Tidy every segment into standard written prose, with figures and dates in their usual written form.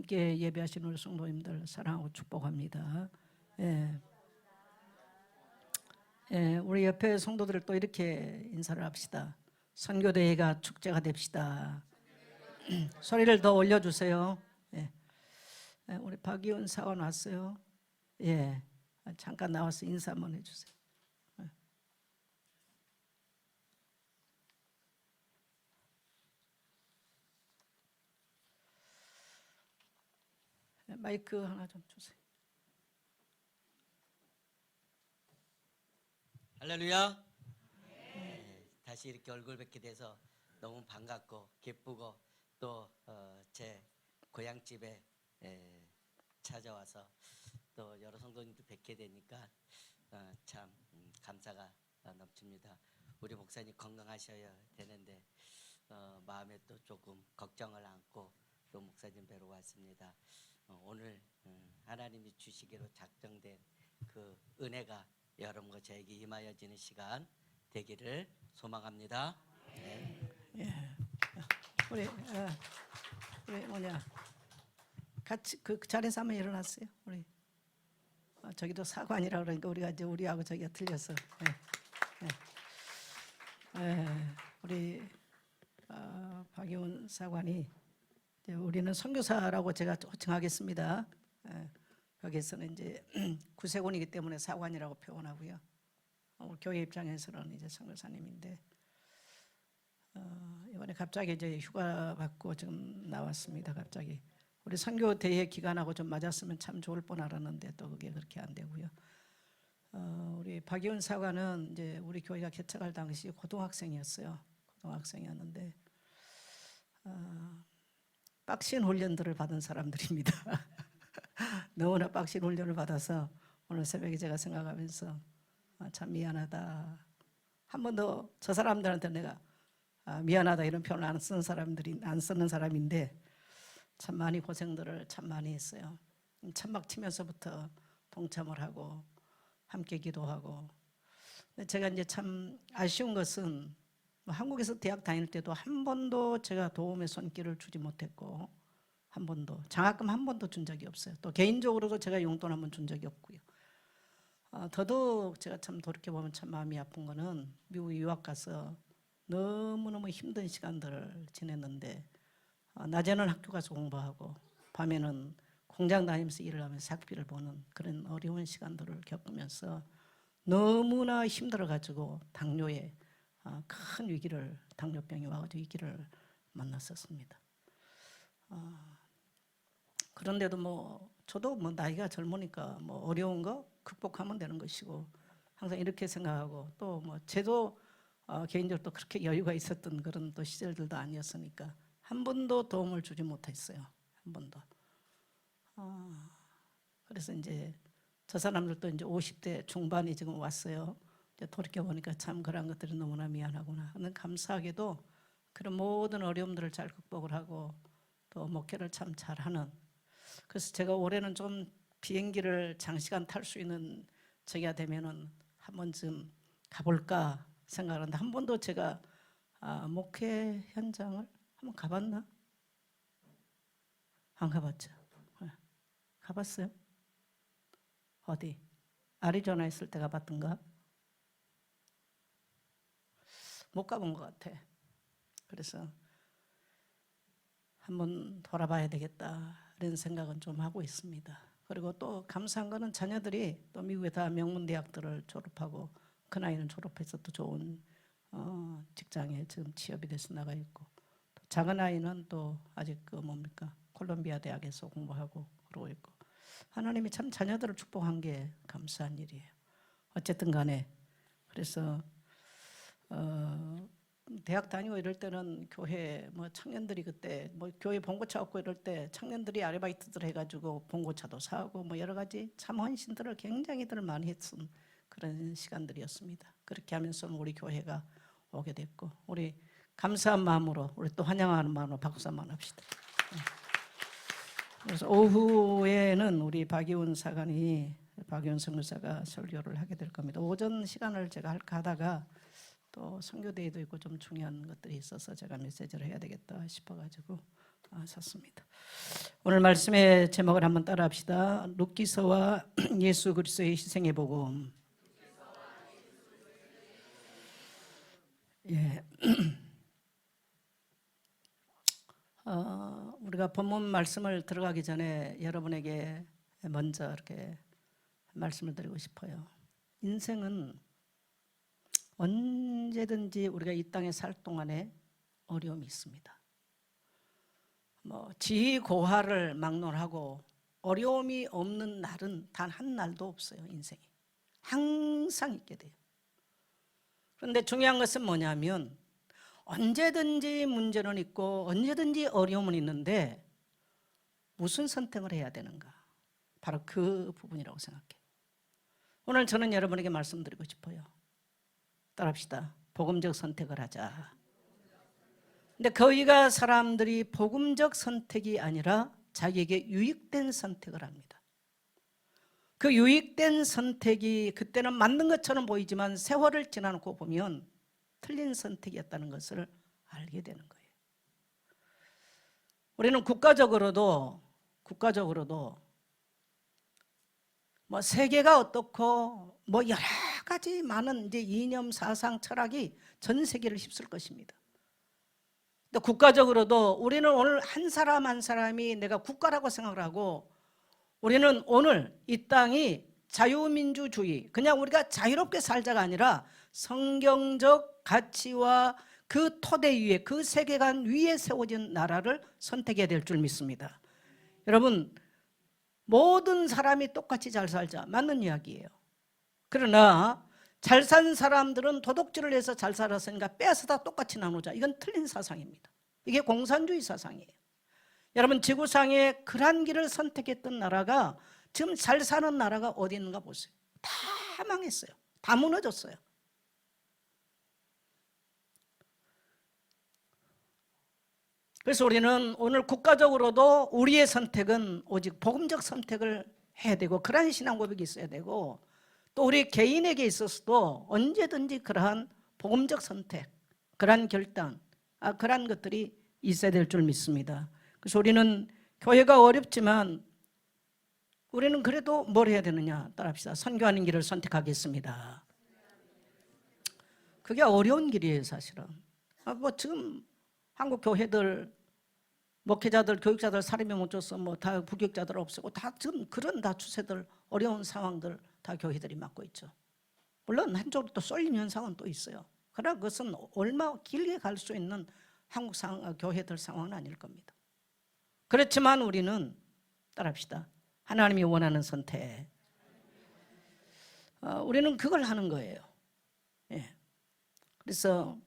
함께 예배하신 우리 성도님들 사랑하고 축복합니다. 예. 예, 우리 옆에 성도들을 또 이렇게 인사를 합시다. 선교대회가 축제가 됩시다. 소리를 더 올려주세요. 예. 예, 우리 박이훈 사원 왔어요. 예, 잠깐 나와서 인사 한번 해주세요. 예, 마이크 하나 좀 주세요. 할렐루야. 네, 다시 이렇게 얼굴 뵙게 돼서 너무 반갑고 기쁘고 또 제 고향집에 찾아와서 또 여러 성도님들 뵙게 되니까 참 감사가 넘칩니다. 우리 목사님 건강하셔야 되는데 마음에 또 조금 걱정을 안고 또 목사님 뵈러 왔습니다. 오늘 하나님이 주시기로 작정된 그 은혜가 여러분과 저에게 임하여지는 시간 되기를 소망합니다. 네. 예. 우리 뭐냐 같이 그 자리에서 한번 일어났어요. 우리 저기도 사관이라 그러니까 우리가 이제 우리하고 저기가 틀렸어. 우리 박이훈 사관이 이제 우리는 선교사라고 제가 호칭하겠습니다. 거기에서는 이제 구세군이기 때문에 사관이라고 표현하고요. 우리 교회 입장에서는 이제 선교사님인데 이번에 갑자기 이제 휴가 받고 지금 나왔습니다. 갑자기 우리 선교 대회 기간하고 좀 맞았으면 참 좋을 뻔 알았는데 또 그게 그렇게 안 되고요. 우리 박이훈 사관은 이제 우리 교회가 개척할 당시 고등학생이었어요. 고등학생이었는데 빡신 훈련들을 받은 사람들입니다. 너무나 빡신 훈련을 받아서 오늘 새벽에 제가 생각하면서 참 미안하다. 한 번도 저 사람들한테 내가 미안하다 이런 표현을 안 쓰는 사람인데 참 많이 고생들을 참 많이 했어요. 천막 치면서부터 동참을 하고 함께 기도하고. 근데 제가 이제 참 아쉬운 것은 한국에서 대학 다닐 때도 한 번도 제가 도움의 손길을 주지 못했고 한 번도 장학금 한 번도 준 적이 없어요. 또 개인적으로도 제가 용돈 한 번 준 적이 없고요. 더더욱 제가 참 돌이켜보면 참 마음이 아픈 거는 미국 유학 가서 너무너무 힘든 시간들을 지냈는데 낮에는 학교 가서 공부하고 밤에는 공장 다니면서 일을 하면서 학비를 보는 그런 어려운 시간들을 겪으면서 너무나 힘들어가지고 당뇨에 큰 위기를 당뇨병이 와가지고 위기를 만났었습니다. 그런데도 뭐 저도 뭐 나이가 젊으니까 뭐 어려운 거 극복하면 되는 것이고 항상 이렇게 생각하고 또 뭐 저도 개인적으로 또 그렇게 여유가 있었던 그런 또 시절들도 아니었으니까 한 번도 도움을 주지 못했어요. 한 번도. 그래서 이제 저 사람들도 이제 50대 중반이 지금 왔어요. 이제 돌이켜 보니까 참 그런 것들이 너무나 미안하구나. 근데 감사하게도 그런 모든 어려움들을 잘 극복을 하고 또 목회를 참 잘하는. 그래서 제가 올해는 좀 비행기를 장시간 탈 수 있는 저기가 되면은 한 번쯤 가볼까 생각하는데 한 번도 제가 목회 현장을 한번 가봤나? 안 가봤죠. 가봤어요? 어디? 아리조나 있을 때 가봤던가? 못 가본 것 같아. 그래서 한번 돌아봐야 되겠다 이런 생각은 좀 하고 있습니다. 그리고 또 감사한 거는 자녀들이 또 미국에 다 명문 대학들을 졸업하고 그 나이는 졸업해서 또 좋은 직장에 지금 취업이 돼서 나가 있고 또 작은 아이는 또 아직 그 뭡니까 콜롬비아 대학에서 공부하고 그러고 있고 하나님이 참 자녀들을 축복한 게 감사한 일이에요. 어쨌든 간에 그래서 대학 다니고 이럴 때는 교회 뭐 청년들이 그때 뭐 교회 봉고차 없고 이럴 때 청년들이 아르바이트들 해가지고 봉고차도 사고 뭐 여러 가지 참 헌신들을 굉장히들 많이 했던 그런 시간들이었습니다. 그렇게 하면서 우리 교회가 오게 됐고 우리 감사한 마음으로 우리 또 환영하는 마음으로 박수 한번 합시다. 그래서 오후에는 우리 박이훈 사관이 박이훈 선교사가 설교를 하게 될 겁니다. 오전 시간을 제가 할까 하다가 또 선교대회도 있고 좀 중요한 것들이 있어서 제가 메시지를 해야 되겠다 싶어가지고 좋습니다. 오늘 말씀의 제목을 한번 따라합시다. 룻기서와 예수 그리스도의 희생의 복음. 예. 우리가 본문 말씀을 들어가기 전에 여러분에게 먼저 이렇게 말씀을 드리고 싶어요. 인생은 언제든지 우리가 이 땅에 살 동안에 어려움이 있습니다. 지고하를 막론하고 어려움이 없는 날은 단 한 날도 없어요. 인생이 항상 있게 돼요. 그런데 중요한 것은 뭐냐면 언제든지 문제는 있고 언제든지 어려움은 있는데 무슨 선택을 해야 되는가, 바로 그 부분이라고 생각해요. 오늘 저는 여러분에게 말씀드리고 싶어요. 따라합시다. 복음적 선택을 하자. 근데 거기가 사람들이 복음적 선택이 아니라 자기에게 유익된 선택을 합니다. 그 유익된 선택이 그때는 맞는 것처럼 보이지만 세월을 지나놓고 보면 틀린 선택이었다는 것을 알게 되는 거예요. 우리는 국가적으로도 세계가 어떻고 여러 가지 많은 이제 이념, 사상, 철학이 전 세계를 휩쓸 것입니다. 근데 국가적으로도 우리는 오늘 한 사람 한 사람이 내가 국가라고 생각을 하고, 우리는 오늘 이 땅이 자유민주주의, 그냥 우리가 자유롭게 살자가 아니라 성경적 가치와 그 토대 위에, 그 세계관 위에 세워진 나라를 선택해야 될 줄 믿습니다. 여러분, 모든 사람이 똑같이 잘 살자, 맞는 이야기예요. 그러나 잘 산 사람들은 도둑질을 해서 잘 살았으니까 빼앗아 다 똑같이 나누자, 이건 틀린 사상입니다. 이게 공산주의 사상이에요. 여러분, 지구상에 그런 길을 선택했던 나라가, 지금 잘 사는 나라가 어디 있는가 보세요. 다 망했어요. 다 무너졌어요. 그래서 우리는 오늘 국가적으로도 우리의 선택은 오직 복음적 선택을 해야 되고, 그러한 신앙 고백이 있어야 되고, 또 우리 개인에게 있어서도 언제든지 그러한 복음적 선택, 그러한 결단, 그러한 것들이 있어야 될 줄 믿습니다. 그래서 우리는 교회가 어렵지만 우리는 그래도 뭘 해야 되느냐, 따라합시다. 선교하는 길을 선택하겠습니다. 그게 어려운 길이에요, 사실은. 지금 한국 교회들, 목회자들, 교육자들 사람이 못 줘서 다 부교육자들 없애고 다 지금 그런 다 추세들, 어려운 상황들 다 교회들이 맡고 있죠. 물론 한쪽으로 또 쏠림 현상은 또 있어요. 그러나 그것은 얼마 길게 갈 수 있는 한국 교회들 상황은 아닐 겁니다. 그렇지만 우리는 따라합시다. 하나님이 원하는 선택, 우리는 그걸 하는 거예요. 예. 그래서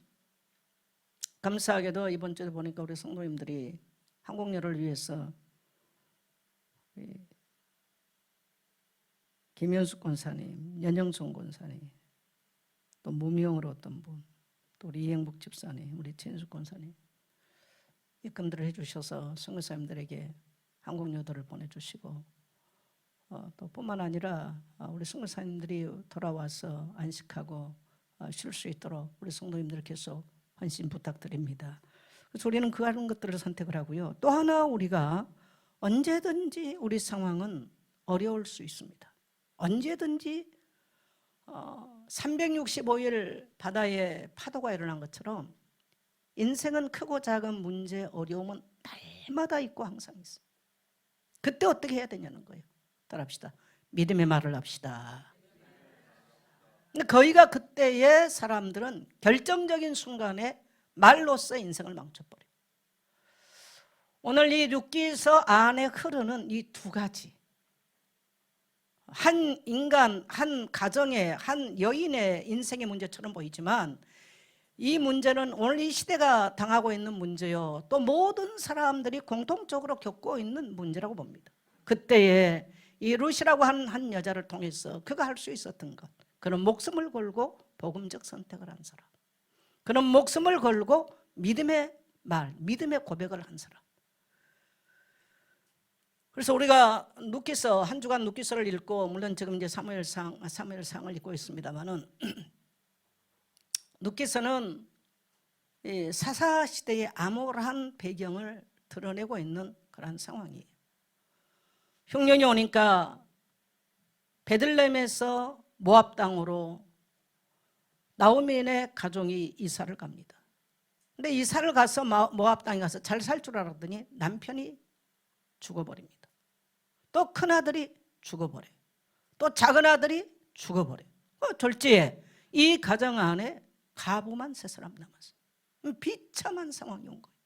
감사하게도 이번 주에 보니까 우리 성도님들이 한국여를 위해서 김현숙 권사님, 연영송 권사님, 또 무명으로 어떤 분, 또 우리 이행복 집사님, 우리 진숙 권사님 입금들을 해주셔서 선교사님들에게 한국여도를 보내주시고, 또 뿐만 아니라 우리 선교사님들이 돌아와서 안식하고 쉴 수 있도록 우리 성도님들 계속 헌신 부탁드립니다. 그래서 우리는 그런 것들을 선택을 하고요. 또 하나, 우리가 언제든지 우리 상황은 어려울 수 있습니다. 언제든지 365일 바다에 파도가 일어난 것처럼 인생은 크고 작은 문제, 어려움은 날마다 있고 항상 있어요. 그때 어떻게 해야 되냐는 거예요. 따라합시다. 믿음의 말을 합시다. 근데 거기가 그때의 사람들은 결정적인 순간에 말로써 인생을 망쳐버려요. 오늘 이 룻기서 안에 흐르는 이 두 가지, 한 인간, 한 가정의, 한 여인의 인생의 문제처럼 보이지만 이 문제는 오늘 이 시대가 당하고 있는 문제요, 또 모든 사람들이 공통적으로 겪고 있는 문제라고 봅니다. 그때에 이 룻이라고 한 여자를 통해서 그가 할 수 있었던 것, 그는 목숨을 걸고 복음적 선택을 한 사람, 그는 목숨을 걸고 믿음의 말, 믿음의 고백을 한 사람. 그래서 우리가 룻기서, 한 주간 룻기서를 읽고, 물론 지금 이제 사무엘상을 읽고 있습니다만은 룻기서는 사사 시대의 암울한 배경을 드러내고 있는 그런 상황이에요. 흉년이 오니까 베들레헴에서 모압 땅으로 나오미의 가족이 이사를 갑니다. 근데 이사를 가서 모압 땅에 가서 잘 살 줄 알았더니 남편이 죽어버립니다. 또 큰아들이 죽어버려요. 또 작은아들이 죽어버려요. 졸지에 이 가정 안에 가부만 3사람 남았어요. 비참한 상황이 온 거예요.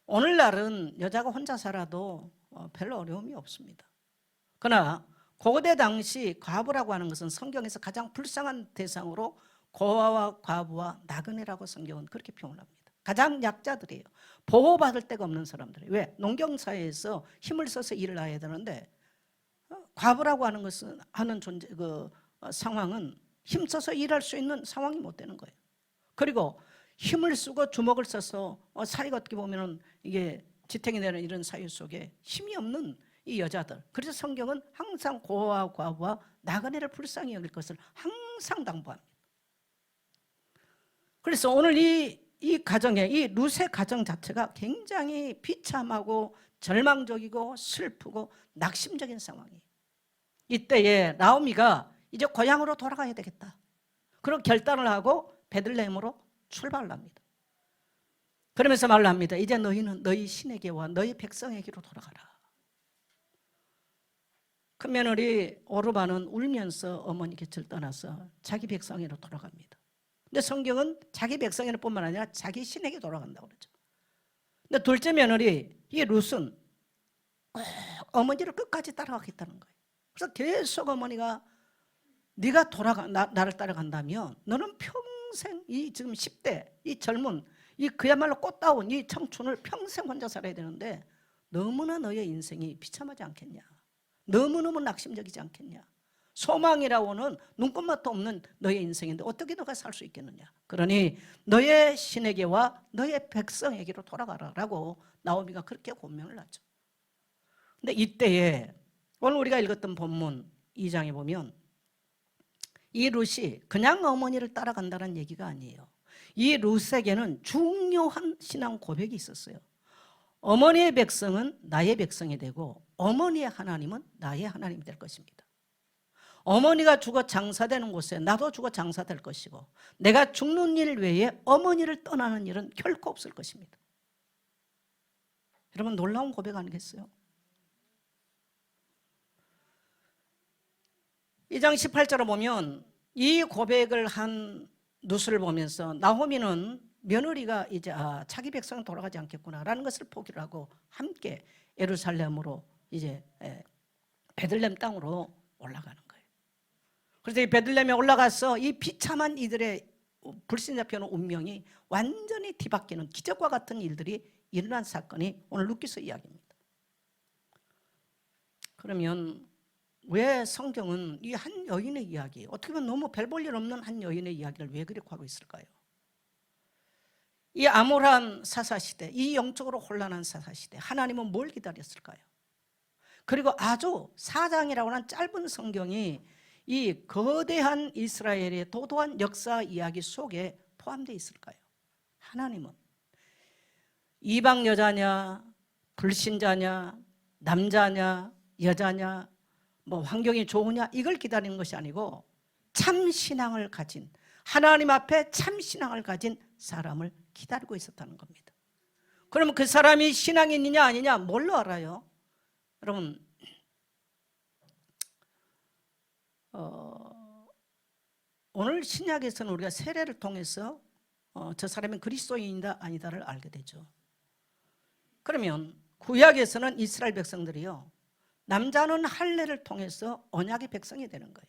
오늘날은 여자가 혼자 살아도 별로 어려움이 없습니다. 그러나 고대 당시 과부라고 하는 것은 성경에서 가장 불쌍한 대상으로 고아와 과부와 나그네라고 성경은 그렇게 표현을 합니다. 가장 약자들이에요. 보호받을 데가 없는 사람들이에요. 왜? 농경사회에서 힘을 써서 일을 해야 되는데 과부라고 하는 것은 하는 존재 상황은 힘써서 일할 수 있는 상황이 못 되는 거예요. 그리고 힘을 쓰고 주먹을 써서 사회가 어떻게 보면은 이게 지탱이 되는 이런 사회 속에 힘이 없는 이 여자들. 그래서 성경은 항상 고아와 과부와 나그네를 불쌍히 여길 것을 항상 당부합니다. 그래서 오늘 이 가정의 이 룻의 가정 자체가 굉장히 비참하고 절망적이고 슬프고 낙심적인 상황이에요. 이때에 나오미가 이제 고향으로 돌아가야 되겠다. 그런 결단을 하고 베들레헴으로 출발을 합니다. 그러면서 말을 합니다. 이제 너희는 너희 신에게와 너희 백성에게로 돌아가라. 큰며느리 오르바는 울면서 어머니 곁을 떠나서 자기 백성에로 돌아갑니다. 근데 성경은 자기 백성에는 뿐만 아니라 자기 신에게 돌아간다고 그러죠. 근데 둘째 며느리 이 룻은 어머니를 끝까지 따라가겠다는 거예요. 그래서 계속 어머니가 네가 나를 따라간다면 너는 평생 이 지금 10대 이 젊은 이 그야말로 꽃다운 이 청춘을 평생 혼자 살아야 되는데 너무나 너의 인생이 비참하지 않겠냐. 너무너무 낙심적이지 않겠냐. 소망이라고는 눈꼽맛도 없는 너의 인생인데 어떻게 너가 살 수 있겠느냐. 그러니 너의 신에게와 너의 백성에게로 돌아가라 라고 나오미가 그렇게 권면을 하죠. 근데 이때에 오늘 우리가 읽었던 본문 2장에 보면 이 룻이 그냥 어머니를 따라간다는 얘기가 아니에요. 이 룻에게는 중요한 신앙 고백이 있었어요. 어머니의 백성은 나의 백성이 되고 어머니의 하나님은 나의 하나님이 될 것입니다. 어머니가 죽어 장사되는 곳에 나도 죽어 장사될 것이고 내가 죽는 일 외에 어머니를 떠나는 일은 결코 없을 것입니다. 여러분 놀라운 고백 아니겠어요? 2장 18절을 보면 이 고백을 한 룻을 보면서 나오미는 며느리가 이제 자기 백성은 돌아가지 않겠구나라는 것을 포기를 하고 함께 예루살렘으로 이제 베들레헴 땅으로 올라가는 거예요. 그래서 이 베들레헴에 올라가서 이 비참한 이들의 불신자표는 운명이 완전히 뒤바뀌는 기적과 같은 일들이 일어난 사건이 오늘 룻기서 이야기입니다. 그러면 왜 성경은 이 한 여인의 이야기, 어떻게 보면 너무 별 볼 일 없는 한 여인의 이야기를 왜 그렇게 하고 있을까요? 이 암울한 사사시대, 이 영적으로 혼란한 사사시대, 하나님은 뭘 기다렸을까요? 그리고 아주 4장이라고 하는 짧은 성경이 이 거대한 이스라엘의 도도한 역사 이야기 속에 포함되어 있을까요? 하나님은 이방 여자냐, 불신자냐, 남자냐, 여자냐, 뭐 환경이 좋으냐 이걸 기다리는 것이 아니고 참 신앙을 가진 하나님 앞에 참 신앙을 가진 사람을 기다리고 있었다는 겁니다. 그러면 그 사람이 신앙인이냐 아니냐 뭘로 알아요? 여러분 오늘 신약에서는 우리가 세례를 통해서 저 사람이 그리스도인이다 아니다를 알게 되죠. 그러면 구약에서는 이스라엘 백성들이요 남자는 할례를 통해서 언약의 백성이 되는 거예요.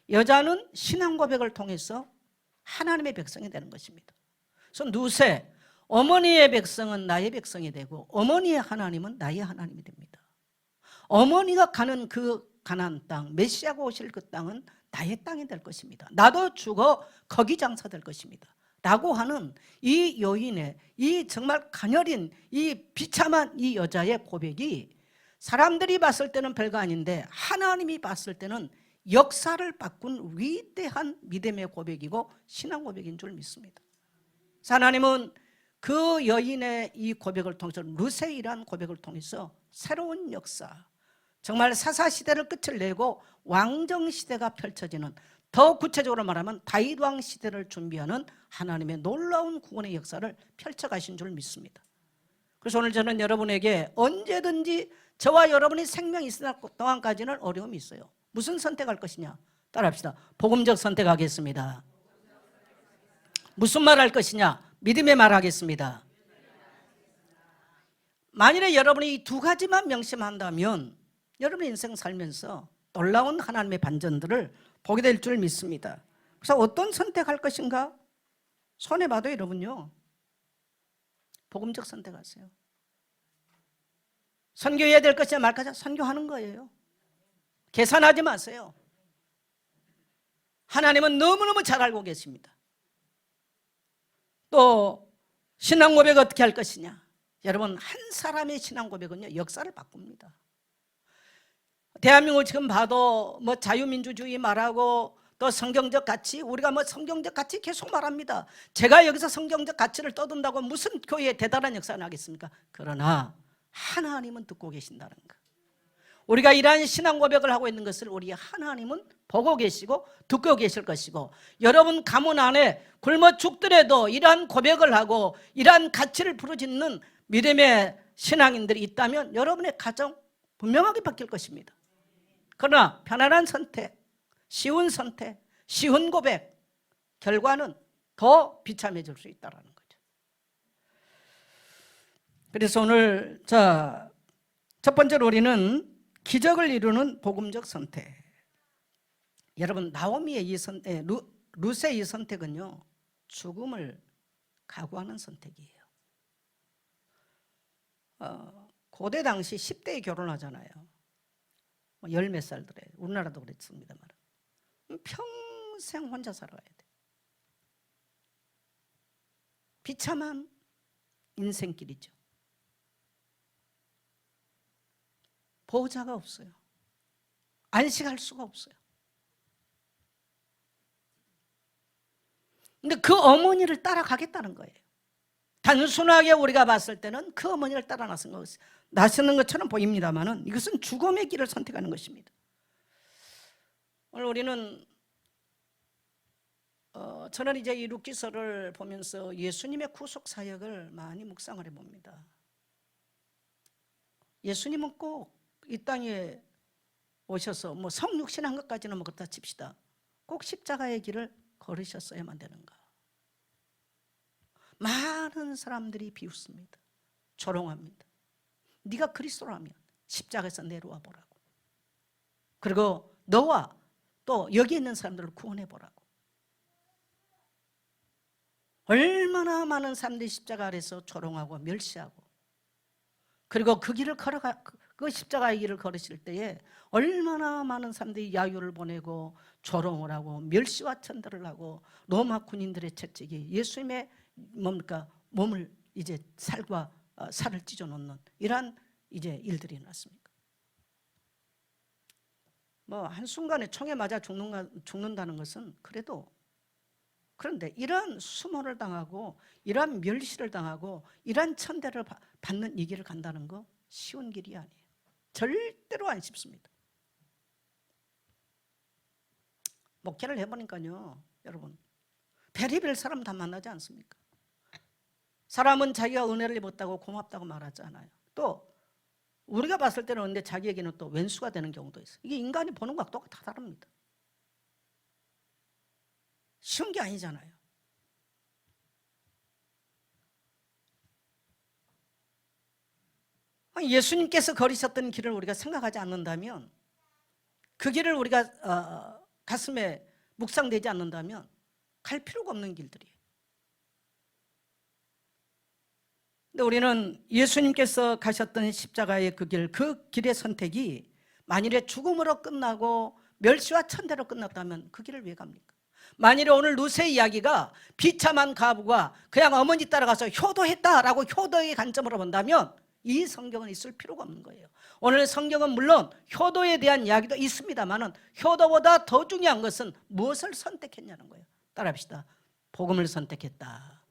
여자는 신앙 고백을 통해서 하나님의 백성이 되는 것입니다. 그래서 룻의 어머니의 백성은 나의 백성이 되고 어머니의 하나님은 나의 하나님이 됩니다. 어머니가 가는 그 가나안 땅, 메시아가 오실 그 땅은 나의 땅이 될 것입니다. 나도 죽어 거기 장사될 것입니다. 라고 하는 이 여인의 이 정말 가녀린 이 비참한 이 여자의 고백이 사람들이 봤을 때는 별거 아닌데 하나님이 봤을 때는 역사를 바꾼 위대한 믿음의 고백이고 신앙 고백인 줄 믿습니다. 하나님은 그 여인의 이 고백을 통해서, 루세이라는 고백을 통해서 새로운 역사, 정말 사사시대를 끝을 내고 왕정시대가 펼쳐지는, 더 구체적으로 말하면 다윗왕 시대를 준비하는 하나님의 놀라운 구원의 역사를 펼쳐가신 줄 믿습니다. 그래서 오늘 저는 여러분에게 언제든지 저와 여러분이 생명이 있을 동안까지는 어려움이 있어요. 무슨 선택할 것이냐? 따라합시다. 복음적 선택하겠습니다. 무슨 말 할 것이냐? 믿음의 말 하겠습니다. 만일에 여러분이 이 두 가지만 명심한다면 여러분의 인생 살면서 놀라운 하나님의 반전들을 보게 될 줄 믿습니다. 그래서 어떤 선택할 것인가? 손해봐도 여러분요, 복음적 선택하세요. 선교해야 될 것이냐 말 것이냐, 선교하는 거예요. 계산하지 마세요. 하나님은 너무너무 잘 알고 계십니다. 또 신앙 고백 어떻게 할 것이냐? 여러분, 한 사람의 신앙 고백은요, 역사를 바꿉니다. 대한민국 지금 봐도 뭐 자유민주주의 말하고 또 성경적 가치, 우리가 뭐 성경적 가치 계속 말합니다. 제가 여기서 성경적 가치를 떠든다고 무슨 교회에 대단한 역사가 나겠습니까? 그러나 하나님은 듣고 계신다는 거. 우리가 이러한 신앙 고백을 하고 있는 것을 우리 하나님은 보고 계시고 듣고 계실 것이고, 여러분 가문 안에 굶어 죽더라도 이러한 고백을 하고 이러한 가치를 부르짖는 믿음의 신앙인들이 있다면 여러분의 가정 분명하게 바뀔 것입니다. 그러나 편안한 선택, 쉬운 선택, 쉬운 고백, 결과는 더 비참해질 수 있다는 거죠. 그래서 오늘 첫 번째로 우리는 기적을 이루는 복음적 선택. 여러분, 나오미의 이 선택, 루세의 이 선택은요, 죽음을 각오하는 선택이에요. 고대 당시 10대에 결혼하잖아요. 열 몇 살들에, 우리나라도 그랬습니다만 평생 혼자 살아가야 돼. 비참한 인생길이죠. 보호자가 없어요. 안식할 수가 없어요. 근데 그 어머니를 따라가겠다는 거예요. 단순하게 우리가 봤을 때는 그 어머니를 따라 나서는 것처럼 보입니다만 이것은 죽음의 길을 선택하는 것입니다. 오늘 우리는 저는 이제 이 룻기서를 보면서 예수님의 구속 사역을 많이 묵상을 해봅니다. 예수님은 꼭 이 땅에 오셔서 뭐 성육신한 것까지는 뭐 그렇다 칩시다. 꼭 십자가의 길을 걸으셨어야만 되는가? 많은 사람들이 비웃습니다. 조롱합니다. 네가 그리스도라면 십자가에서 내려와 보라고. 그리고 너와 또 여기 있는 사람들을 구원해 보라고. 얼마나 많은 사람들이 십자가 아래서 조롱하고 멸시하고, 그리고 그 길을 그 십자가의 길을 걸으실 때에 얼마나 많은 사람들이 야유를 보내고 조롱을 하고 멸시와 천대를 하고 로마 군인들의 채찍이 예수님의 몸을 이제 살을 찢어놓는 이러한 이제 일들이 났습니까? 뭐 한순간에 총에 맞아 죽는다는 것은 그래도, 그런데 이러한 수모를 당하고 이러한 멸시를 당하고 이러한 천대를 받는 이 길을 간다는 거 쉬운 길이 아니에요. 절대로 안 쉽습니다. 목회를 해보니까요, 여러분, 별의별 사람 다 만나지 않습니까? 사람은 자기가 은혜를 입었다고 고맙다고 말하지 않아요. 또 우리가 봤을 때는 근데 자기에게는 또 왼수가 되는 경우도 있어요. 이게 인간이 보는 각도가 다 다릅니다. 쉬운 게 아니잖아요. 예수님께서 걸으셨던 길을 우리가 생각하지 않는다면, 그 길을 우리가 가슴에 묵상되지 않는다면 갈 필요가 없는 길들이에요. 근데 우리는 예수님께서 가셨던 십자가의 그 길의 선택이 만일에 죽음으로 끝나고 멸시와 천대로 끝났다면 그 길을 왜 갑니까? 만일에 오늘 루세의 이야기가 비참한 가부가 그냥 어머니 따라가서 효도했다라고 효도의 관점으로 본다면 이 성경은 있을 필요가 없는 거예요. 오늘 성경은 물론 효도에 대한 이야기도 있습니다만 효도보다 더 중요한 것은 무엇을 선택했냐는 거예요. 따라합시다. 복음을 선택했다.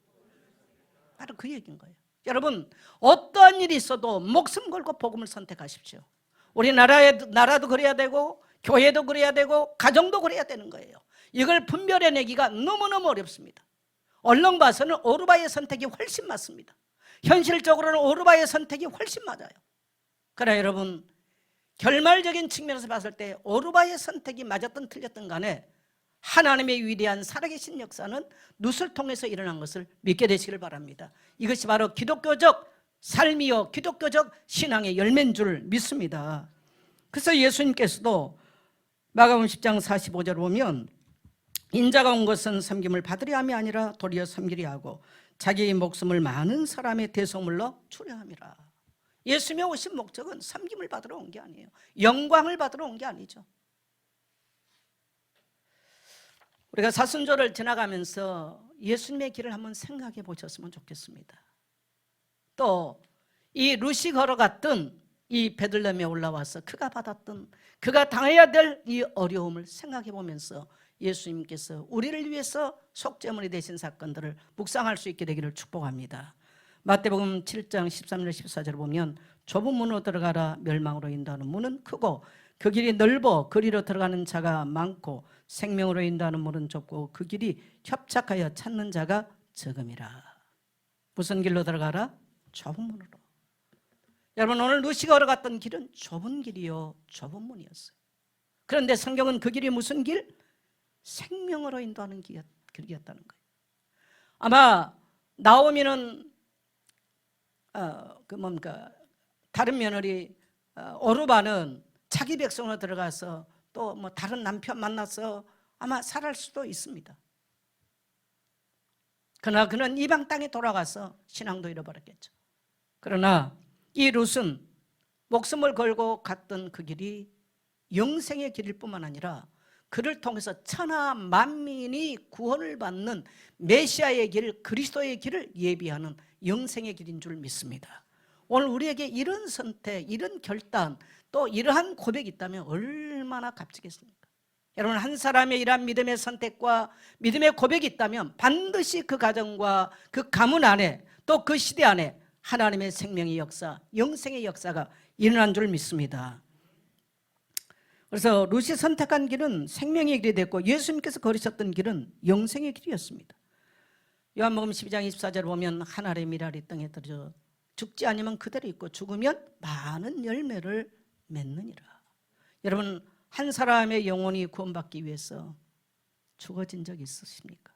바로 그 얘기인 거예요. 여러분, 어떠한 일이 있어도 목숨 걸고 복음을 선택하십시오. 우리 나라도 그래야 되고 교회도 그래야 되고 가정도 그래야 되는 거예요. 이걸 분별해내기가 너무너무 어렵습니다. 얼른 봐서는 오르바의 선택이 훨씬 맞습니다. 현실적으로는 오르바의 선택이 훨씬 맞아요. 그러나 여러분, 결말적인 측면에서 봤을 때 오르바의 선택이 맞았든 틀렸든 간에 하나님의 위대한 살아계신 역사는 룻을 통해서 일어난 것을 믿게 되시길 바랍니다. 이것이 바로 기독교적 삶이요 기독교적 신앙의 열매인 줄 믿습니다. 그래서 예수님께서도 마가복음 10장 45절을 보면 인자가 온 것은 섬김을 받으려 함이 아니라 도리어 섬기려 하고 자기의 목숨을 많은 사람의 대속물로 주려 함이라. 예수님이 오신 목적은 섬김을 받으러 온 게 아니에요. 영광을 받으러 온 게 아니죠. 우리가 사순절을 지나가면서 예수님의 길을 한번 생각해 보셨으면 좋겠습니다. 또 이 룻이 걸어갔던 이 베들레헴에 올라와서 그가 받았던, 그가 당해야 될 이 어려움을 생각해 보면서 예수님께서 우리를 위해서 속죄물이 되신 사건들을 묵상할 수 있게 되기를 축복합니다. 마태복음 7장 13절 14절을 보면 좁은 문으로 들어가라. 멸망으로 인도하는 문은 크고 그 길이 넓어 그리로 들어가는 자가 많고 생명으로 인도하는 문은 좁고 그 길이 협착하여 찾는 자가 적음이라. 무슨 길로 들어가라? 좁은 문으로. 여러분, 오늘 룻이 걸어갔던 길은 좁은 길이요 좁은 문이었어요. 그런데 성경은 그 길이 무슨 길? 생명으로 인도하는 길이었다는 거예요. 아마 나오미는 다른 며느리 오르바는 자기 백성으로 들어가서 또 뭐 다른 남편 만나서 아마 살할 수도 있습니다. 그러나 그는 이방 땅에 돌아가서 신앙도 잃어버렸겠죠. 그러나 이 룻은 목숨을 걸고 갔던 그 길이 영생의 길일 뿐만 아니라 그를 통해서 천하 만민이 구원을 받는 메시아의 길, 그리스도의 길을 예비하는 영생의 길인 줄 믿습니다. 오늘 우리에게 이런 선택, 이런 결단, 또 이러한 고백이 있다면 얼마나 값지겠습니까? 여러분, 한 사람의 이러한 믿음의 선택과 믿음의 고백이 있다면 반드시 그 가정과 그 가문 안에 또 그 시대 안에 하나님의 생명의 역사, 영생의 역사가 일어난 줄 믿습니다. 그래서 룻이 선택한 길은 생명의 길이 됐고 예수님께서 걸으셨던 길은 영생의 길이었습니다. 요한복음 12장 24절을 보면 하늘의 미랄이 땅에 떨어져 죽지 않으면 그대로 있고 죽으면 많은 열매를 맺느니라. 여러분, 한 사람의 영혼이 구원받기 위해서 죽어진 적 있으십니까?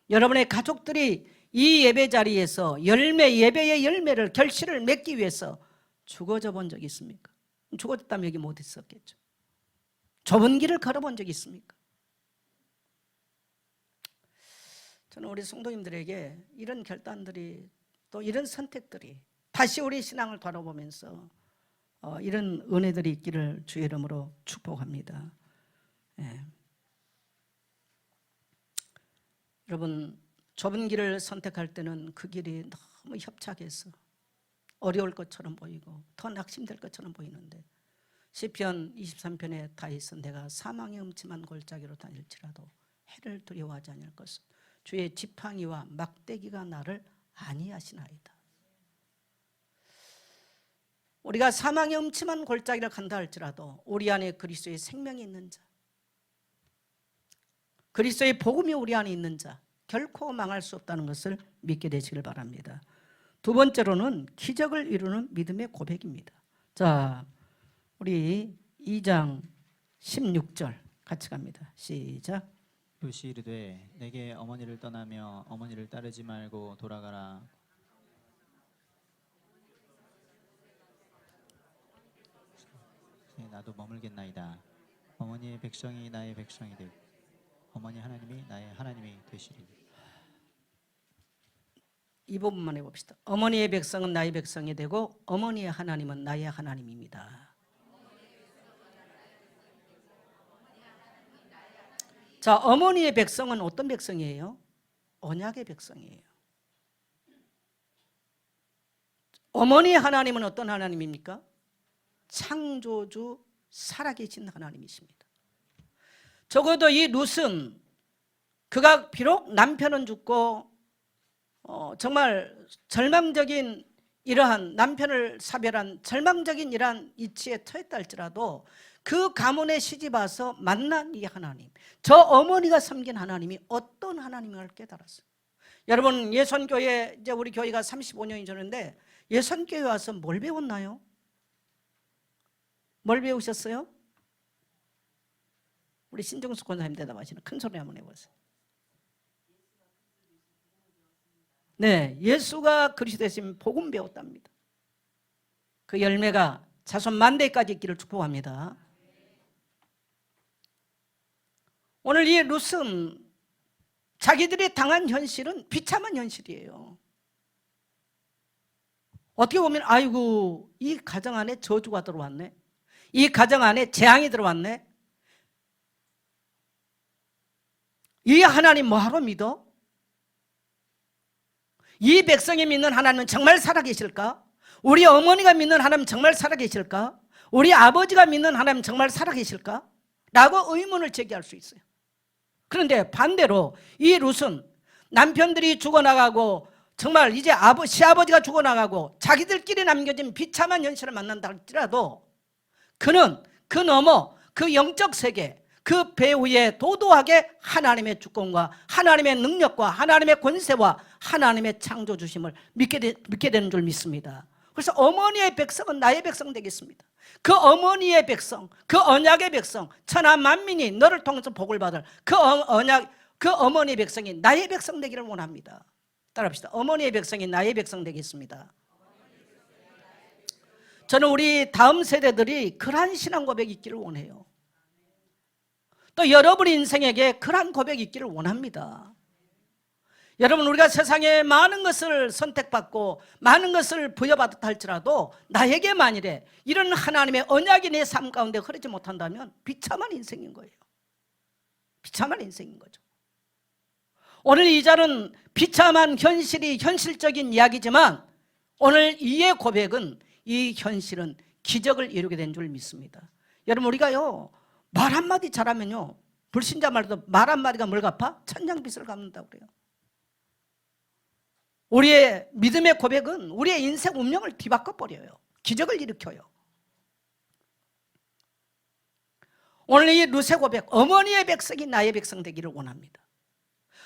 여러분의 가족들이 이 예배 자리에서 예배의 열매를, 결실을 맺기 위해서 죽어져 본 적이 있습니까? 죽어졌다면 여기 못 있었겠죠. 좁은 길을 걸어본 적이 있습니까? 저는 우리 성도님들에게 이런 결단들이 또 이런 선택들이 다시 우리 신앙을 돌아보면서 이런 은혜들이 있기를 주의 이름으로 축복합니다. 예. 여러분, 좁은 길을 선택할 때는 그 길이 너무 협착해서 어려울 것처럼 보이고 더 낙심될 것처럼 보이는데 시편 23편에 다윗은 내가 사망의 음침한 골짜기로 다닐지라도 해를 두려워하지 않을 것은 주의 지팡이와 막대기가 나를 안위하시나이다. 우리가 사망의 음침한 골짜기를 간다 할지라도 우리 안에 그리스도의 생명이 있는 자, 그리스도의 복음이 우리 안에 있는 자 결코 망할 수 없다는 것을 믿게 되시길 바랍니다. 두 번째로는 기적을 이루는 믿음의 고백입니다. 자, 우리 2장 16절 같이 갑니다. 시작. 룻이 이르되 내게 어머니를 떠나며 어머니를 따르지 말고 돌아가라. 나도 머물겠나이다. 어머니의 백성이 나의 백성이 되고 어머니 하나님이 나의 하나님이 되시리니. 이 부분만 해봅시다. 어머니의 백성은 나의 백성이 되고 어머니의 하나님은 나의 하나님입니다. 자, 어머니의 백성은 어떤 백성이에요? 언약의 백성이에요. 어머니의 하나님은 어떤 하나님입니까? 창조주 살아계신 하나님이십니다. 적어도 이 룻은 그가 비록 남편은 죽고 정말 절망적인 이러한 남편을 사별한 절망적인 이러한 이치에 처했다 할지라도 그 가문에 시집 와서 만난 이 하나님, 저 어머니가 섬긴 하나님이 어떤 하나님을 깨달았어요. 여러분, 예선교회, 이제 우리 교회가 35년이 되는데 예선교회 와서 뭘 배웠나요? 뭘 배우셨어요? 우리 신정숙 권사님 대답하시는 큰 소리 한번 해보세요. 네, 예수가 그리스도이심 복음 배웠답니다. 그 열매가 자손 만대까지 있기를 축복합니다. 오늘 이 룻은 자기들이 당한 현실은 비참한 현실이에요. 어떻게 보면 아이고, 이 가정 안에 저주가 들어왔네, 이 가정 안에 재앙이 들어왔네, 이 하나님 뭐하러 믿어? 이 백성이 믿는 하나님은 정말 살아계실까? 우리 어머니가 믿는 하나님은 정말 살아계실까? 우리 아버지가 믿는 하나님은 정말 살아계실까? 라고 의문을 제기할 수 있어요. 그런데 반대로 이 룻은 남편들이 죽어나가고 정말 이제 시아버지가 죽어나가고 자기들끼리 남겨진 비참한 현실을 만난다 할지라도 그는 그 너머 그 영적 세계, 그 배후에 도도하게 하나님의 주권과 하나님의 능력과 하나님의 권세와 하나님의 창조주심을 믿게 되는 줄 믿습니다. 그래서 어머니의 백성은 나의 백성 되겠습니다. 그 어머니의 백성, 그 언약의 백성, 천하 만민이 너를 통해서 복을 받을 그 언약, 그 어머니의 백성이 나의 백성 되기를 원합니다. 따라합시다. 어머니의 백성이 나의 백성 되겠습니다. 저는 우리 다음 세대들이 그러한 신앙 고백이 있기를 원해요. 또 여러분 인생에게 그러한 고백이 있기를 원합니다. 여러분, 우리가 세상에 많은 것을 선택받고 많은 것을 부여받았다 할지라도 나에게 만일에 이런 하나님의 언약이 내 삶 가운데 흐르지 못한다면 비참한 인생인 거예요. 비참한 인생인 거죠. 오늘 이 자는 비참한 현실이 현실적인 이야기지만 오늘 이의 고백은 이 현실은 기적을 이루게 된 줄 믿습니다. 여러분, 우리가요 말 한마디 잘하면요 불신자 말도 말 한마디가 뭘 갚아? 천냥빚을 갚는다고 그래요. 우리의 믿음의 고백은 우리의 인생 운명을 뒤바꿔버려요. 기적을 일으켜요. 오늘 이 룻의 고백, 어머니의 백성이 나의 백성 되기를 원합니다.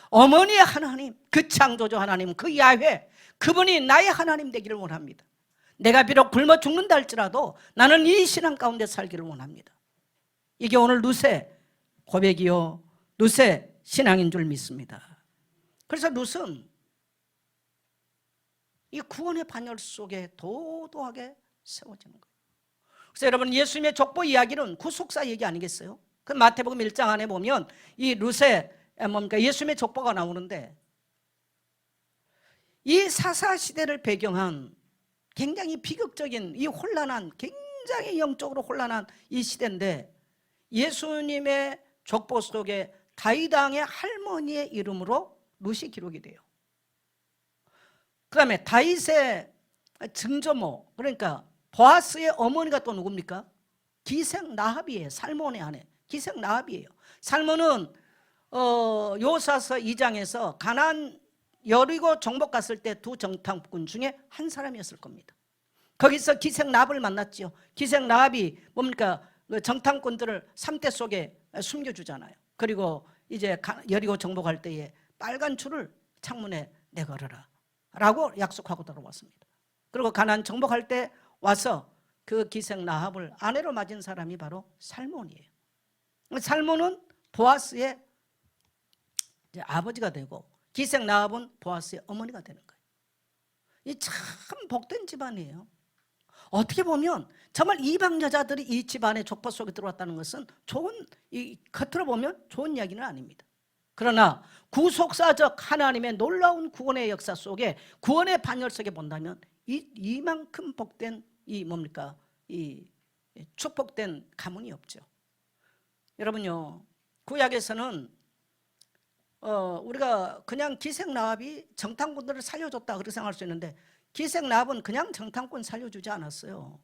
어머니의 하나님, 그 창조주 하나님, 그 야훼, 그분이 나의 하나님 되기를 원합니다. 내가 비록 굶어 죽는다 할지라도 나는 이 신앙 가운데 살기를 원합니다. 이게 오늘 룻의 고백이요 룻의 신앙인 줄 믿습니다. 그래서 룻은 이 구원의 반열 속에 도도하게 세워지는 거예요. 그래서 여러분, 예수님의 족보 이야기는 구속사 얘기 아니겠어요? 그 마태복음 1장 안에 보면 이 룻의 예수님의 족보가 나오는데 이 사사시대를 배경한 굉장히 비극적인 이 혼란한, 굉장히 영적으로 혼란한 이 시대인데 예수님의 족보 속에 다윗 왕의 할머니의 이름으로 룻이 기록이 돼요. 그 다음에 다윗의 증조모, 그러니까 보아스의 어머니가 또 누굽니까? 기생 라합이에요. 살몬의 아내 기생 라합이에요. 살몬은 요사서 2장에서 가나안 여리고 정복 갔을 때 두 정탐꾼 중에 한 사람이었을 겁니다. 거기서 기생 라합을 만났죠. 기생 라합이 뭡니까? 정탐꾼들을 삼대 속에 숨겨주잖아요. 그리고 이제 여리고 정복할 때에 빨간 줄을 창문에 내걸어라 라고 약속하고 들어왔습니다. 그리고 가나안 정복할 때 와서 그 기생 라합을 아내로 맞은 사람이 바로 살몬이에요. 살몬은 보아스의 아버지가 되고 기생 라합은 보아스의 어머니가 되는 거예요. 이 참 복된 집안이에요. 어떻게 보면 정말 이방 여자들이 이 집안의 족보 속에 들어왔다는 것은 겉으로 보면 좋은 이야기는 아닙니다. 그러나 구속사적 하나님의 놀라운 구원의 역사 속에 구원의 반열 속에 본다면 이만큼 복된 이 축복된 가문이 없죠. 여러분요, 구약에서는 우리가 그냥 기생 라합이 정탐꾼들을 살려줬다 그렇게 생각할 수 있는데 기생 라합은 그냥 정탐꾼 살려주지 않았어요.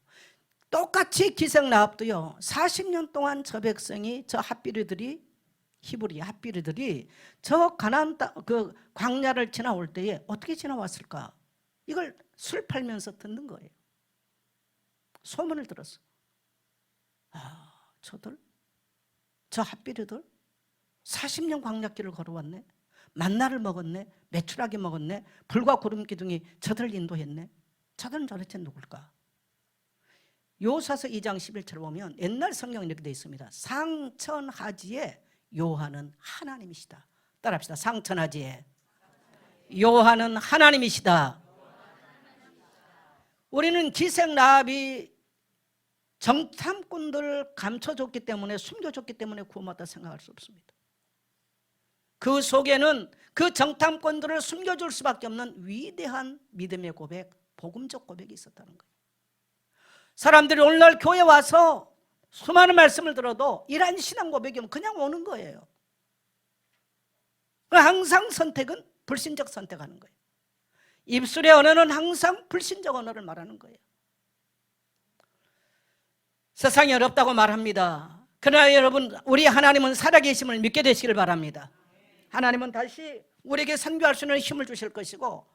똑같이 기생 라합도요 40년 동안 저 백성이 저 핫비리들이 히브리 핫비리들이 저 가나안 땅, 그 광야를 지나올 때에 어떻게 지나왔을까? 이걸 술 팔면서 듣는 거예요. 소문을 들었어. 아, 저들, 저 핫비리들 40년 광야길을 걸어왔네. 만나를 먹었네. 메추라기 먹었네. 불과 구름 기둥이 저들 인도했네. 저들은 도대체 누굴까? 요사서 2장 11절을 보면 옛날 성경에 이렇게 되어 있습니다. 상천하지에 요한은 하나님이시다. 따라합시다. 상천하지에 요한은 하나님이시다. 우리는 기생 라합이 정탐꾼들을 감춰줬기 때문에, 숨겨줬기 때문에 구원받다 생각할 수 없습니다. 그 속에는 그 정탐꾼들을 숨겨줄 수밖에 없는 위대한 믿음의 고백, 복음적 고백이 있었다는 거예요. 사람들이 오늘날 교회 와서 수많은 말씀을 들어도 이러한 신앙 고백이면 그냥 오는 거예요. 항상 선택은 불신적 선택하는 거예요. 입술의 언어는 항상 불신적 언어를 말하는 거예요. 세상이 어렵다고 말합니다. 그러나 여러분, 우리 하나님은 살아계심을 믿게 되시기를 바랍니다. 하나님은 다시 우리에게 선교할 수 있는 힘을 주실 것이고,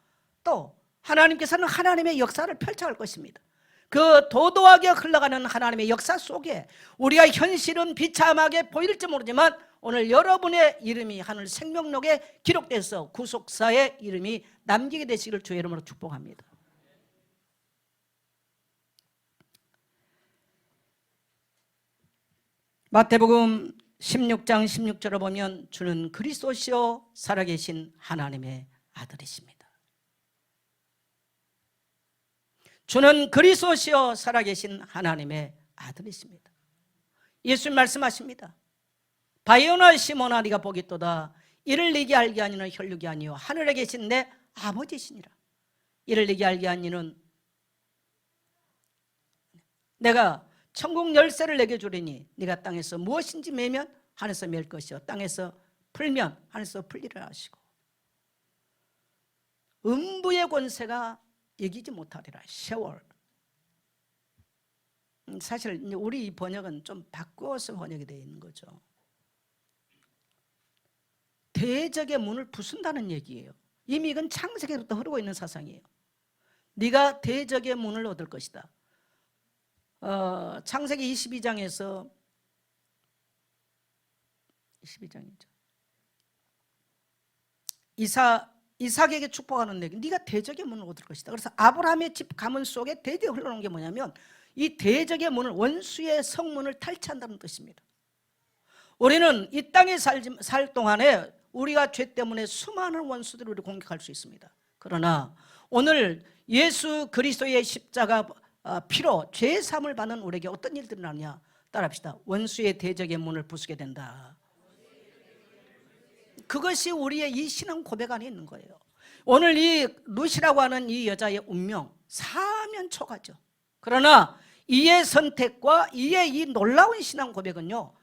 또 하나님께서는 하나님의 역사를 펼쳐갈 것입니다. 그 도도하게 흘러가는 하나님의 역사 속에 우리가 현실은 비참하게 보일지 모르지만 오늘 여러분의 이름이 하늘 생명록에 기록돼서 구속사의 이름이 남기게 되시기를 주의 이름으로 축복합니다. 마태복음 16장 16절을 보면 주는 그리스도시요 살아계신 하나님의 아들이십니다. 주는 그리스도시요 살아계신 하나님의 아들이십니다. 예수님 말씀하십니다. 바요나 시몬아 네가 보겠도다. 이를 네게 알게 하니는 혈육이 아니요 하늘에 계신 내 아버지시니라. 이를 네게 알게 하니는 내가 천국 열쇠를 내게 주리니 네가 땅에서 무엇인지 매면 하늘에서 맬 것이요 땅에서 풀면 하늘에서 풀리라 하시고 음부의 권세가 이기지 못하리라. 세월. 사실 우리 번역은 좀 바꿔서 번역이 되어 있는 거죠. 대적의 문을 부순다는 얘기예요. 이미 이건 창세기부터 흐르고 있는 사상이에요. 네가 대적의 문을 얻을 것이다. 창세기 22장에서 22장이죠. 이삭에게 축복하는 얘기. 네가 대적의 문을 얻을 것이다. 그래서 아브라함의 집 가문 속에 대대 흘러오는 게 뭐냐면 이 대적의 문을, 원수의 성문을 탈취한다는 뜻입니다. 우리는 이 땅에 살 동안에 우리가 죄 때문에 수많은 원수들을 우리 공격할 수 있습니다. 그러나 오늘 예수 그리스도의 십자가 피로 죄 사함을 받는 우리에게 어떤 일들이 나느냐? 따라합시다. 원수의 대적의 문을 부수게 된다. 그것이 우리의 이 신앙 고백 안에 있는 거예요. 오늘 이 루시라고 하는 이 여자의 운명 사면초가죠. 그러나 이의 선택과 이의 이 놀라운 신앙 고백은요,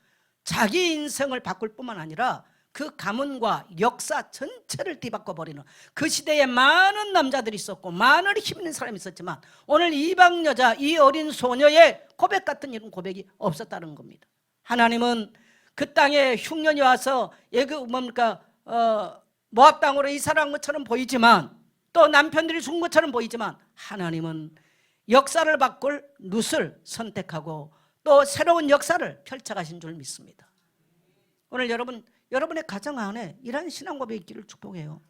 자기 인생을 바꿀 뿐만 아니라 그 가문과 역사 전체를 뒤바꿔버리는, 그 시대에 많은 남자들이 있었고 많은 힘 있는 사람이 있었지만 오늘 이방 여자, 이 어린 소녀의 고백 같은 이런 고백이 없었다는 겁니다. 하나님은 그 땅에 흉년이 와서 모압 땅으로 이사한 것처럼 보이지만, 또 남편들이 죽은 것처럼 보이지만, 하나님은 역사를 바꿀 룻을 선택하고 또 새로운 역사를 펼쳐가신 줄 믿습니다. 오늘 여러분의 가정 안에 이러한 신앙 고백이 있기를 축복해요.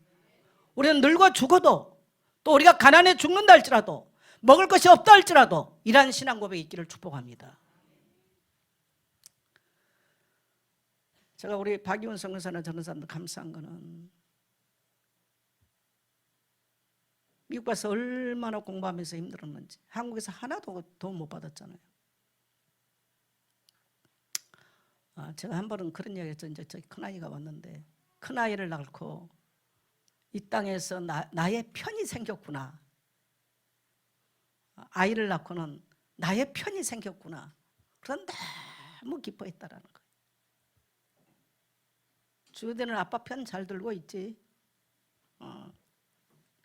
우리는 늙어 죽어도, 또 우리가 가난해 죽는다 할지라도, 먹을 것이 없다 할지라도 이러한 신앙 고백이 있기를 축복합니다. 제가 우리 박이훈 선교사나 전도사님들 감사한 거는 미국 가서 얼마나 공부하면서 힘들었는지 한국에서 하나도 도움 못 받았잖아요. 제가 한 번은 그런 이야기 했죠. 이제 저기 큰아이가 왔는데 큰아이를 낳고 이 땅에서 나의 편이 생겼구나. 아이를 낳고는 나의 편이 생겼구나. 그런 너무 기뻐했다라는 거예요. 주대는 아빠 편 잘 들고 있지?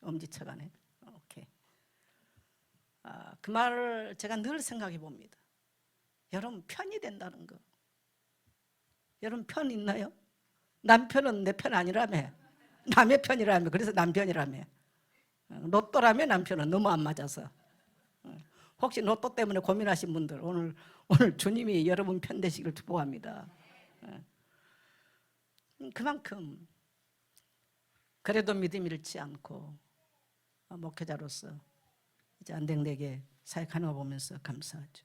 엄지척하네. 오케이. 그 말을 제가 늘 생각해 봅니다. 여러분 편이 된다는 거. 여러분 편 있나요? 남편은 내 편 아니라며. 남의 편이라며. 그래서 남편이라며. 로또라며 남편은 너무 안 맞아서. 혹시 로또 때문에 고민하신 분들 오늘 주님이 여러분 편 되시길 축복합니다. 그만큼 그래도 믿음 잃지 않고 목회자로서 이제 안den되게 사역하는 거 보면서 감사하죠.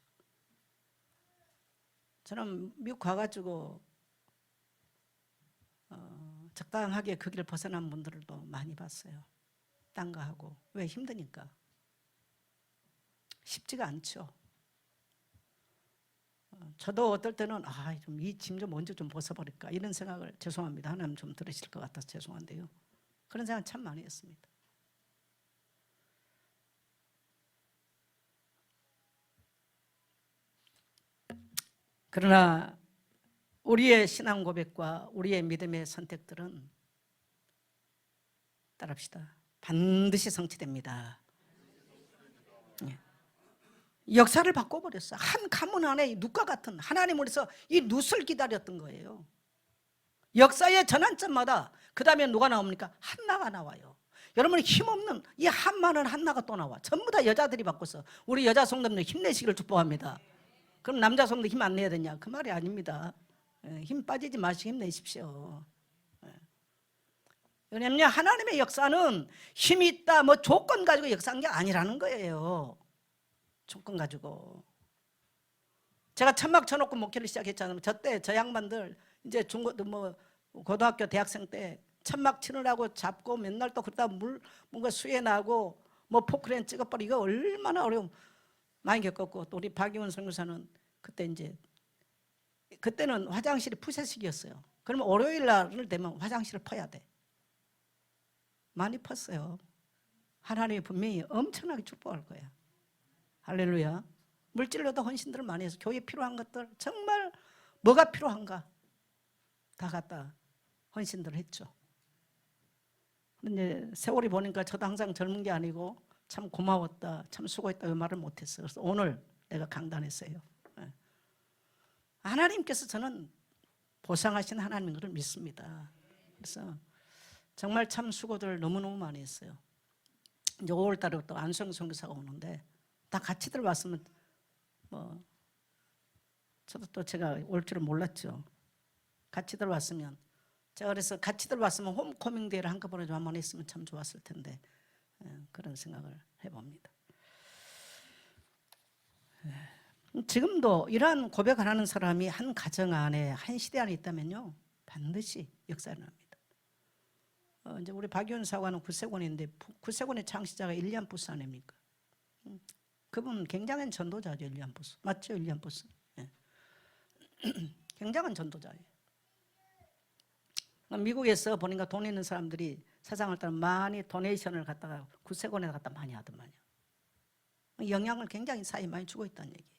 저는 미국 가가지고 적당하게 그 길 벗어난 분들도 많이 봤어요. 딴 거 하고. 왜? 힘드니까. 쉽지가 않죠. 저도 어떨 때는 이 짐 좀 먼저 좀 벗어버릴까 이런 생각을, 죄송합니다. 하나님 좀 들으실 것 같아서 죄송한데요. 그런 생각 참 많이 했습니다. 그러나 우리의 신앙 고백과 우리의 믿음의 선택들은 따라합시다. 반드시 성취됩니다. 역사를 바꿔버렸어. 한 가문 안에 눕과 같은 하나님으로서 이 눕을 기다렸던 거예요. 역사의 전환점마다 그 다음에 누가 나옵니까? 한나가 나와요. 여러분 힘없는 이 한많은 한나가 또 나와. 전부 다 여자들이 바꿔서 우리 여자 성도님들 힘내시기를 축복합니다. 그럼 남자 성도 힘 안 내야 되냐? 그 말이 아닙니다. 힘 빠지지 마시고 힘내십시오. 왜냐하면 하나님의 역사는 힘이 있다 뭐 조건 가지고 역사한 게 아니라는 거예요. 조건 가지고. 제가 천막 쳐놓고 목회를 시작했잖아요. 저 양반들 이제 고등학교 대학생 때 천막 치느라고 잡고 맨날 또 그러다 뭔가 수해 나고 뭐 포크레인 찍어버리고 이거 얼마나 어려움 많이 겪었고, 또 우리 박이원 선교사는 그때는 화장실이 푸세식이었어요. 그러면 월요일 날 되면 화장실을 퍼야 돼. 많이 펐어요. 하나님이 분명히 엄청나게 축복할 거야. 할렐루야. 물질로도 헌신들을 많이 해서 교회에 필요한 것들 정말 뭐가 필요한가 다 갖다 헌신들을 했죠. 근데 세월이 보니까 저도 항상 젊은 게 아니고 참 고마웠다, 참 수고했다 이 말을 못했어요. 그래서 오늘 내가 강단했어요. 하나님께서 저는 보상하신 하나님인 것을 믿습니다. 그래서 정말 참 수고들 너무너무 많이 했어요. 이제 5월 달에 또 안수영 선교사가 오는데 다 같이들 왔으면 저도 또 제가 올 줄은 몰랐죠. 같이들 왔으면 제가 그래서 같이들 왔으면 홈커밍 데이를 한꺼번에 좀 한번 했으면 참 좋았을 텐데 그런 생각을 해봅니다. 지금도 이러한 고백을 하는 사람이 한 가정 안에 한 시대 안에 있다면요 반드시 역사를 합니다. 이제 우리 박윤 사관은 구세군인데 구세군의 창시자가 일리안 부스 아닙니까? 그분 굉장한 전도자죠. 일리안 부스 맞죠? 일리안 부스 굉장한 전도자예요. 미국에서 보니까 돈 있는 사람들이 사상을 따라 많이 도네이션을 갖다가 구세군에 갖다 많이 하더만요. 영향을 굉장히 사회에 많이 주고 있다는 얘기예요.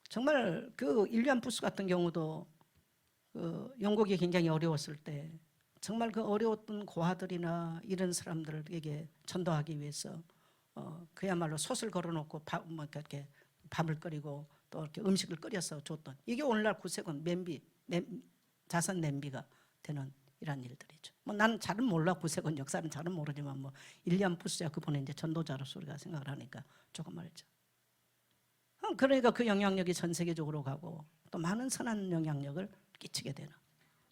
정말 그 일리안 부스 같은 경우도 그 영국이 굉장히 어려웠을 때 정말 그 어려웠던 고아들이나 이런 사람들에게 전도하기 위해서 그야말로 솥을 걸어놓고 이렇게 밥을 끓이고 또 이렇게 음식을 끓여서 줬던, 이게 오늘날 구세군 자선 냄비가 되는 이런 일들이죠. 나는 잘은 몰라, 구세군 역사는 잘은 모르지만 일리안 부스야 그분은 이제 전도자로서 우리가 생각을 하니까 조금 알죠. 그러니까 그 영향력이 전 세계적으로 가고 또 많은 선한 영향력을 끼치게 되는,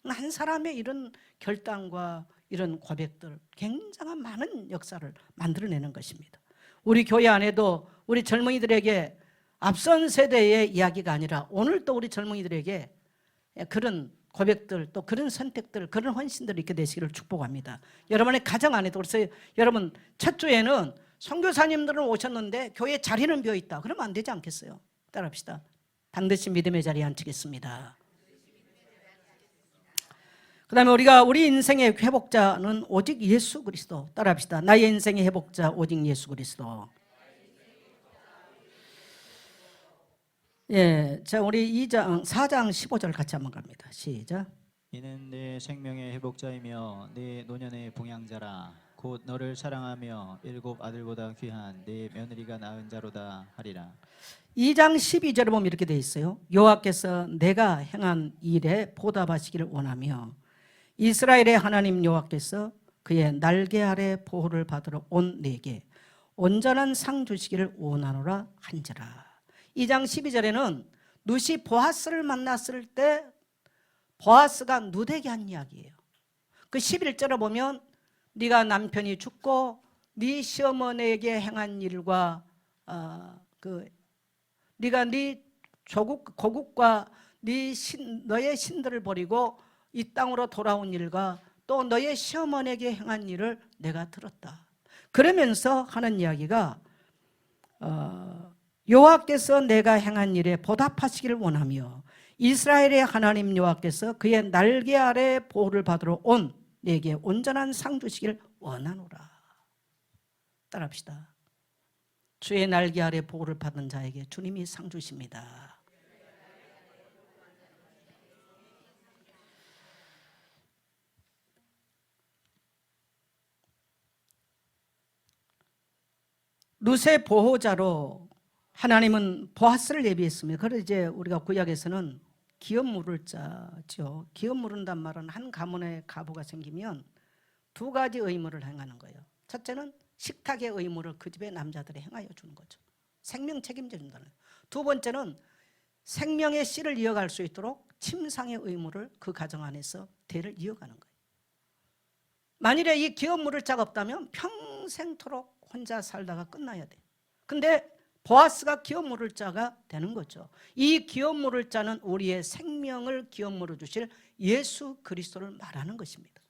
한 사람의 이런 결단과 이런 고백들 굉장한 많은 역사를 만들어내는 것입니다. 우리 교회 안에도 우리 젊은이들에게 앞선 세대의 이야기가 아니라 오늘 또 우리 젊은이들에게 그런 고백들 또 그런 선택들 그런 헌신들이 있게 되시기를 축복합니다. 여러분의 가정 안에도. 그래서 여러분 첫 주에는 선교사님들은 오셨는데 교회 자리는 비어있다 그러면 안 되지 않겠어요? 따라합시다. 반드시 믿음의 자리에 앉히겠습니다. 그 다음에 우리 인생의 회복자는 오직 예수 그리스도. 따라합시다. 나의 인생의 회복자 오직 예수 그리스도. 자 우리 4장 15절 같이 한번 갑니다. 시작. 이는 내 생명의 회복자이며 내 노년의 봉양자라. 곧 너를 사랑하며 7 아들보다 귀한 내 며느리가 낳은 자로다 하리라. 2장 12절에 보면 이렇게 되어 있어요. 여호와께서 내가 행한 일에 보답하시기를 원하며 이스라엘의 하나님 여호와께서 그의 날개 아래 보호를 받으러 온 내게 온전한 상 주시기를 원하노라 한지라. 2장 12절에는 룻이 보아스를 만났을 때 보아스가 룻에게 한 이야기예요. 그 11절에 보면 네가 남편이 죽고 네 시어머니에게 행한 일과 네가 네 고국과 너의 신들을 버리고 이 땅으로 돌아온 일과 또 너의 시어머니에게 행한 일을 내가 들었다. 그러면서 하는 이야기가 여호와께서 내가 행한 일에 보답하시기를 원하며 이스라엘의 하나님 여호와께서 그의 날개 아래 보호를 받으러 온 내게 온전한 상 주시기를 원하노라. 따라합시다. 주의 날개 아래 보호를 받은 자에게 주님이 상 주십니다. 룻의 보호자로 하나님은 보아스를 예비했습니다. 그래서 이제 우리가 구약에서는 기업 물을 자죠. 기업 물은단 말은 한 가문에 가부가 생기면 두 가지 의무를 행하는 거예요. 첫째는 식탁의 의무를 그 집의 남자들이 행하여 주는 거죠. 생명 책임져 준다는 거예요. 두 번째는 생명의 씨를 이어갈 수 있도록 침상의 의무를 그 가정 안에서 대를 이어가는 거예요. 만일에 이 기업 물을 자가 없다면 평생토록 혼자 살다가 끝나야 돼요. 근데 보아스가 기업 물을 자가 되는 거죠. 이 기업 물을 자는 우리의 생명을 기업 물어 주실 예수 그리스도를 말하는 것입니다.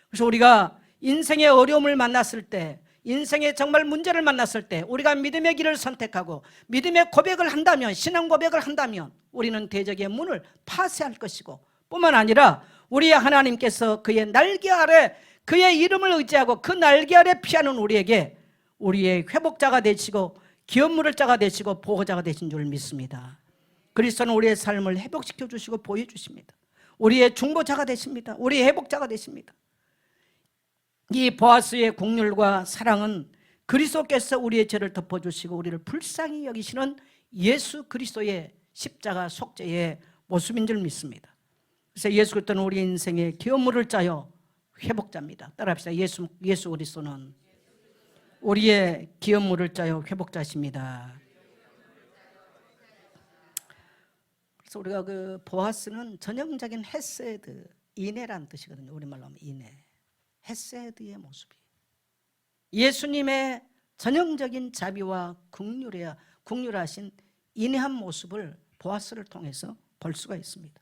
그래서 우리가 인생의 어려움을 만났을 때, 인생의 정말 문제를 만났을 때 우리가 믿음의 길을 선택하고 믿음의 고백을 한다면, 신앙 고백을 한다면 우리는 대적의 문을 파쇄할 것이고, 뿐만 아니라 우리의 하나님께서 그의 날개 아래 그의 이름을 의지하고 그 날개 아래 피하는 우리에게 우리의 회복자가 되시고 기업 물을 자가 되시고 보호자가 되신 줄 믿습니다. 그리스도는 우리의 삶을 회복시켜 주시고 보여 주십니다. 우리의 중보자가 되십니다. 우리의 회복자가 되십니다. 이 보아스의 국률과 사랑은 그리스도께서 우리의 죄를 덮어주시고 우리를 불쌍히 여기시는 예수 그리스도의 십자가 속죄의 모습인 줄 믿습니다. 그래서 예수 그리스도는 우리 인생의 기업 물을 짜요 회복자입니다. 따라합시다. 예수 그리스도는 우리의 기업 물을 짜요 회복자십니다. 그래서 우리가 그 보아스는 전형적인 헤세드, 인애란 뜻이거든요. 우리말로 하면 인애. 헤세드의 모습이에요. 예수님의 전형적인 자비와 국률하신 인애한 모습을 보아스를 통해서 볼 수가 있습니다.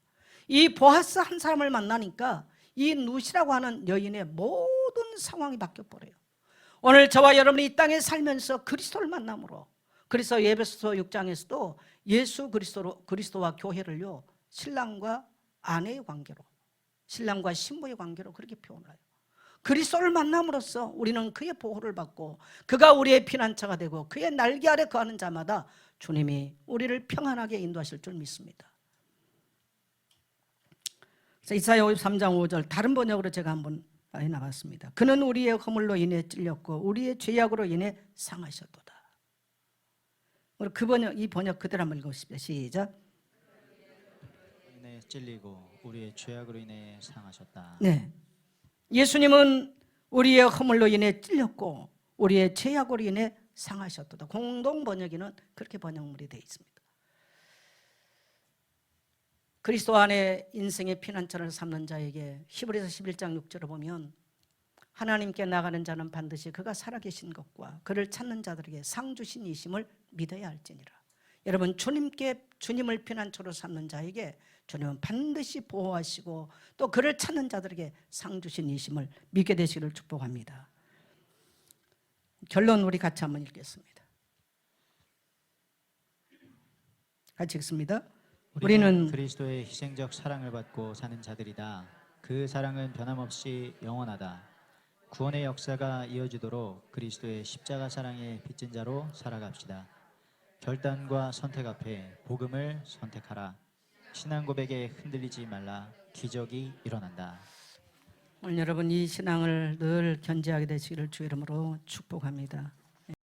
이 보아스 한 사람을 만나니까 이 룻이라고 하는 여인의 모든 상황이 바뀌어버려요. 오늘 저와 여러분이 이 땅에 살면서 그리스도를 만남으로, 그래서 에베소서 6장에서도 예수 그리스도와 교회를요 신랑과 아내의 관계로, 신랑과 신부의 관계로 그렇게 표현을 해요. 그리스도를 만남으로써 우리는 그의 보호를 받고 그가 우리의 피난처가 되고 그의 날개 아래 거하는 자마다 주님이 우리를 평안하게 인도하실 줄 믿습니다. 그래서 이사야 53장 5절 다른 번역으로 제가 한번 나갔습니다. 그는 우리의 허물로 인해 찔렸고 우리의 죄악으로 인해 상하셨도다. 우리 이 번역 그대로 한번 읽어보십시오. 시작. 인해 찔리고 우리의 죄악으로 인해 상하셨다. 네, 예수님은 우리의 허물로 인해 찔렸고 우리의 죄악으로 인해 상하셨도다. 공동 번역에는 그렇게 번역물이 되어 있습니다. 그리스도 안에 인생의 피난처를 삼는 자에게 히브리서 11장 6절을 보면 하나님께 나가는 자는 반드시 그가 살아계신 것과 그를 찾는 자들에게 상 주신 이심을 믿어야 할지니라. 여러분, 주님을 피난처로 삼는 자에게 주님은 반드시 보호하시고 또 그를 찾는 자들에게 상 주신 이심을 믿게 되시기를 축복합니다. 결론 우리 같이 한번 읽겠습니다. 같이 읽습니다. 우리는 그리스도의 희생적 사랑을 받고 사는 자들이다. 그 사랑은 변함없이 영원하다. 구원의 역사가 이어지도록 그리스도의 십자가 사랑에 빚진 자로 살아갑시다. 결단과 선택 앞에 복음을 선택하라. 신앙 고백에 흔들리지 말라. 기적이 일어난다. 오늘 여러분 이 신앙을 늘 견지하게 되시기를 주 이름으로 축복합니다.